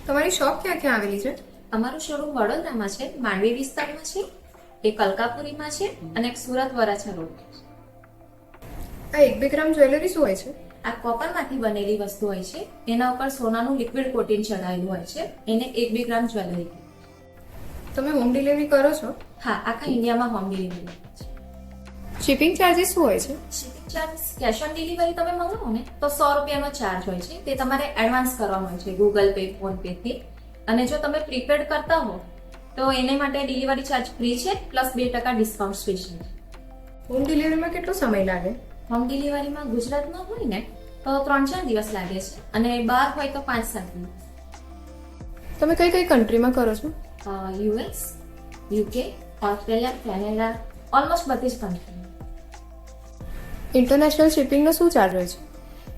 તમારી શોપ ક્યાં ક્યાં આવેલી છે? અમારું શોરૂમ વડોદરામાં છે, માંડવી વિસ્તારમાં છે, એક અલકાપુરીમાં છે અને એક સુરત વરાછા રોડ પર છે. આ 1-2 ગ્રામ જ્વેલરી શું હોય છે? આ કોપરમાંથી બનેલી વસ્તુ હોય છે. એના ઉપર સોનાનું લિક્વિડ કોટિંગ ચડાયેલું હોય છે. એને 1-2 ગ્રામ જ્વેલરી. તમે હોમ ડિલિવરી કરો છો? હા, આખા ઇન્ડિયામાં હોમ ડિલિવરી છે. શિપિંગ ચાર્જીસ શું હોય છે? Shipping charge cash on delivery તમે મંગાવો ને તો 100 રૂપિયાનો ચાર્જ હોય છે. તે તમારે એડવાન્સ કરવાનો હોય છે ગૂગલ પે, ફોન પે થી. અને જો તમે પ્રીપેડ કરતા હો તો એને માટે ડિલિવરી ચાર્જ ફ્રી છે પ્લસ 2% ડિસ્કાઉન્ટ સ્પેશિયલ છે. હોમ ડિલિવરીમાં કેટલો સમય લાગે? હોમ ડિલિવરીમાં ગુજરાતમાં હોય ને તો 3-4 દિવસ લાગે છે અને બહાર હોય તો 5-7 દિવસ. તમે કઈ કઈ કન્ટ્રીમાં કરો છો? US, UK, Australia, Canada, almost બધી જ કન્ટ્રી. ઇન્ટરનેશનલ શિપિંગનો શું ચાર્જ હોય છે?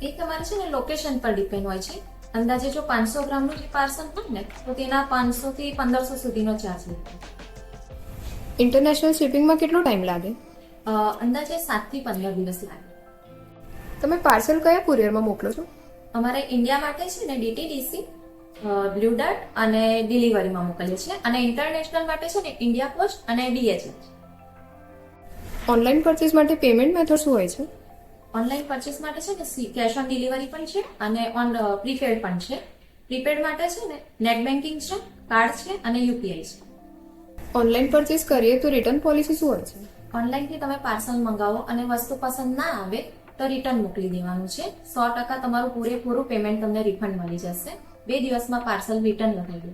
એ તમારે છે ને લોકેશન પર ડિપેન્ડ હોય છે. અંદાજે જો 500 ગ્રામનું જે પાર્સલ હોય ને તો તેના 500 થી 1500 સુધીનો ચાર્જ લાગે. ઇન્ટરનેશનલ શિપિંગમાં કેટલો ટાઈમ લાગે? અંદાજે 7 થી 15 દિવસ લાગે. તમે પાર્સલ કયા કુરિયરમાં મોકલો છો? અમારે ઇન્ડિયા માટે છે ને ડીટીડીસી, બ્લુ ડાર્ટ અને ડિલિવરીમાં મોકલીએ છીએ અને ઇન્ટરનેશનલ માટે છે ને ઇન્ડિયા પોસ્ટ અને DHL. ઓનલાઈન પરચેસ માટે પેમેન્ટ મેથડ શું હોય છે? ઓનલાઈન પરચેસ માટે છે ને કેશ ઓન ડિલિવરી પણ છે અને પ્રીપેડ પણ છે. પ્રીપેડ માટે છે ને નેટ બેન્કિંગ છે, કાર્ડ છે અને યુપીઆઈ છે. ઓનલાઈન પરચેસ કરીએ તો રિટર્ન પોલિસી શું હોય છે? ઓનલાઈનથી તમે પાર્સલ મંગાવો અને વસ્તુ પસંદ ના આવે તો રિટર્ન મોકલી દેવાનું છે. 100% તમારું પૂરેપૂરું પેમેન્ટ તમને રિફંડ મળી જશે. 2 દિવસમાં પાર્સલ રિટર્ન લગાવી દો.